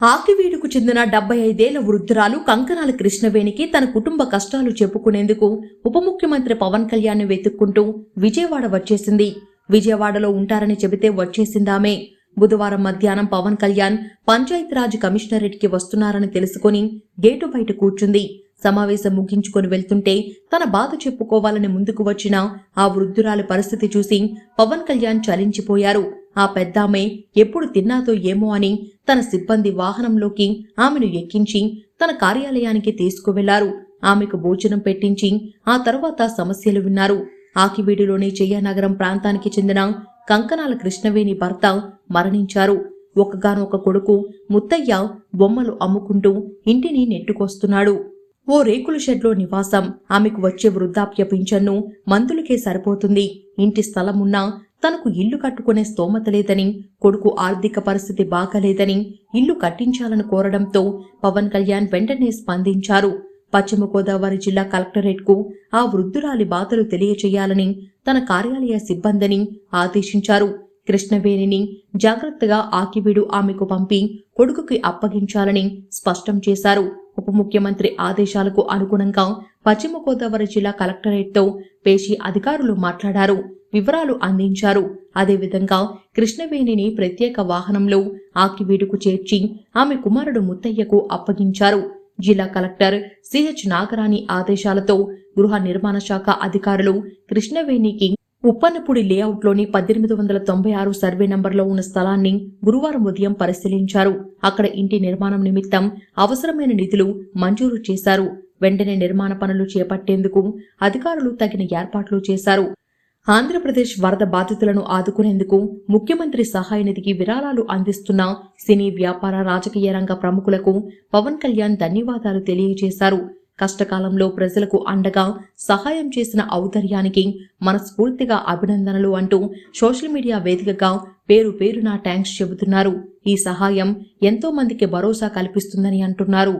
ఆకివీడుకు చెందిన 75 ఏళ్ల వృద్ధురాలు కంకనాల కృష్ణవేణికి తన కుటుంబ కష్టాలు చెప్పుకునేందుకు ఉప ముఖ్యమంత్రి పవన్ కళ్యాణ్ ని వెతుక్కుంటూ విజయవాడ వచ్చేసింది. విజయవాడలో ఉంటారని చెబితే వచ్చేసిందామే. బుధవారం మధ్యాహ్నం పవన్ కళ్యాణ్ పంచాయతీరాజ్ కమిషనరేట్కి వస్తున్నారని తెలుసుకుని గేటు బయట కూర్చుంది. సమావేశం ముగించుకొని వెళ్తుంటే తన బాధ చెప్పుకోవాలని ముందుకు వచ్చిన ఆ వృద్ధురాలి పరిస్థితి చూసి పవన్ కళ్యాణ్ చలించిపోయారు. ఆ పెద్దామె ఎప్పుడు తిన్నాదో ఏమో అని తన సిబ్బంది వాహనంలోకి ఆమెను ఎక్కించి తన కార్యాలయానికి తీసుకువెళ్లారు. ఆమెకు భోజనం పెట్టించి ఆ తర్వాత సమస్యలు విన్నారు. ఆకివీడులోని చెయ్యనగరం ప్రాంతానికి చెందిన కంకనాల కృష్ణవేణి భర్త మరణించారు. ఒకగానొక కొడుకు ముత్తయ్య బొమ్మలు అమ్ముకుంటూ ఇంటిని నెట్టుకొస్తున్నాడు. ఓ రేకుల షెడ్లో నివాసం. ఆమెకు వచ్చే వృద్ధాప్య పింఛన్ను మందులకే సరిపోతుంది. ఇంటి స్థలమున్నా తనకు ఇల్లు కట్టుకునే స్తోమత లేదని, కొడుకు ఆర్థిక పరిస్థితి బాగలేదని ఇల్లు కట్టించాలని కోరడంతో పవన్ కళ్యాణ్ వెంటనే స్పందించారు. పశ్చిమ గోదావరి జిల్లా కలెక్టరేట్కు ఆ వృద్ధురాలి బాధలు తెలియచేయాలని తన కార్యాలయ సిబ్బందిని ఆదేశించారు. కృష్ణవేణిని జాగ్రత్తగా ఆకివీడు ఆమెకు పంపి కొడుకుకి అప్పగించాలని స్పష్టం చేశారు. ఉప ముఖ్యమంత్రి ఆదేశాలకు అనుగుణంగా పశ్చిమ గోదావరి జిల్లా కలెక్టరేట్తో పేషీ అధికారులు మాట్లాడారు, వివరాలు అందించారు. అదేవిధంగా కృష్ణవేణిని ప్రత్యేక వాహనంలో ఆకివీడుకు చేర్చి ఆమె కుమారుడు ముత్తయ్యకు అప్పగించారు. జిల్లా కలెక్టర్ సిహెచ్ నాగరాణి ఆదేశాలతో గృహ నిర్మాణ శాఖ అధికారులు కృష్ణవేణికి ఉప్పన్నపూడి లేఅవుట్లోని 1896 సర్వే నంబర్లో ఉన్న స్థలాన్ని గురువారం ఉదయం పరిశీలించారు. అక్కడ ఇంటి నిర్మాణం నిమిత్తం అవసరమైన నిధులు మంజూరు చేశారు. వెంటనే నిర్మాణ పనులు చేపట్టేందుకు అధికారులు తగిన ఏర్పాట్లు చేశారు. ఆంధ్రప్రదేశ్ వరద బాధితులను ఆదుకునేందుకు ముఖ్యమంత్రి సహాయ నిధికి విరాళాలు అందిస్తున్న సినీ, వ్యాపార, రాజకీయ రంగ ప్రముఖులకు పవన్ కళ్యాణ్ ధన్యవాదాలు తెలియజేశారు. కష్టకాలంలో ప్రజలకు అండగా సహాయం చేసిన ఔదార్యానికి మనస్ఫూర్తిగా అభినందనలు అంటూ సోషల్ మీడియా వేదికగా పేరు పేరున థాంక్స్ చెబుతున్నారు. ఈ సహాయం ఎంతో మందికి భరోసా కల్పిస్తుందని అంటున్నారు.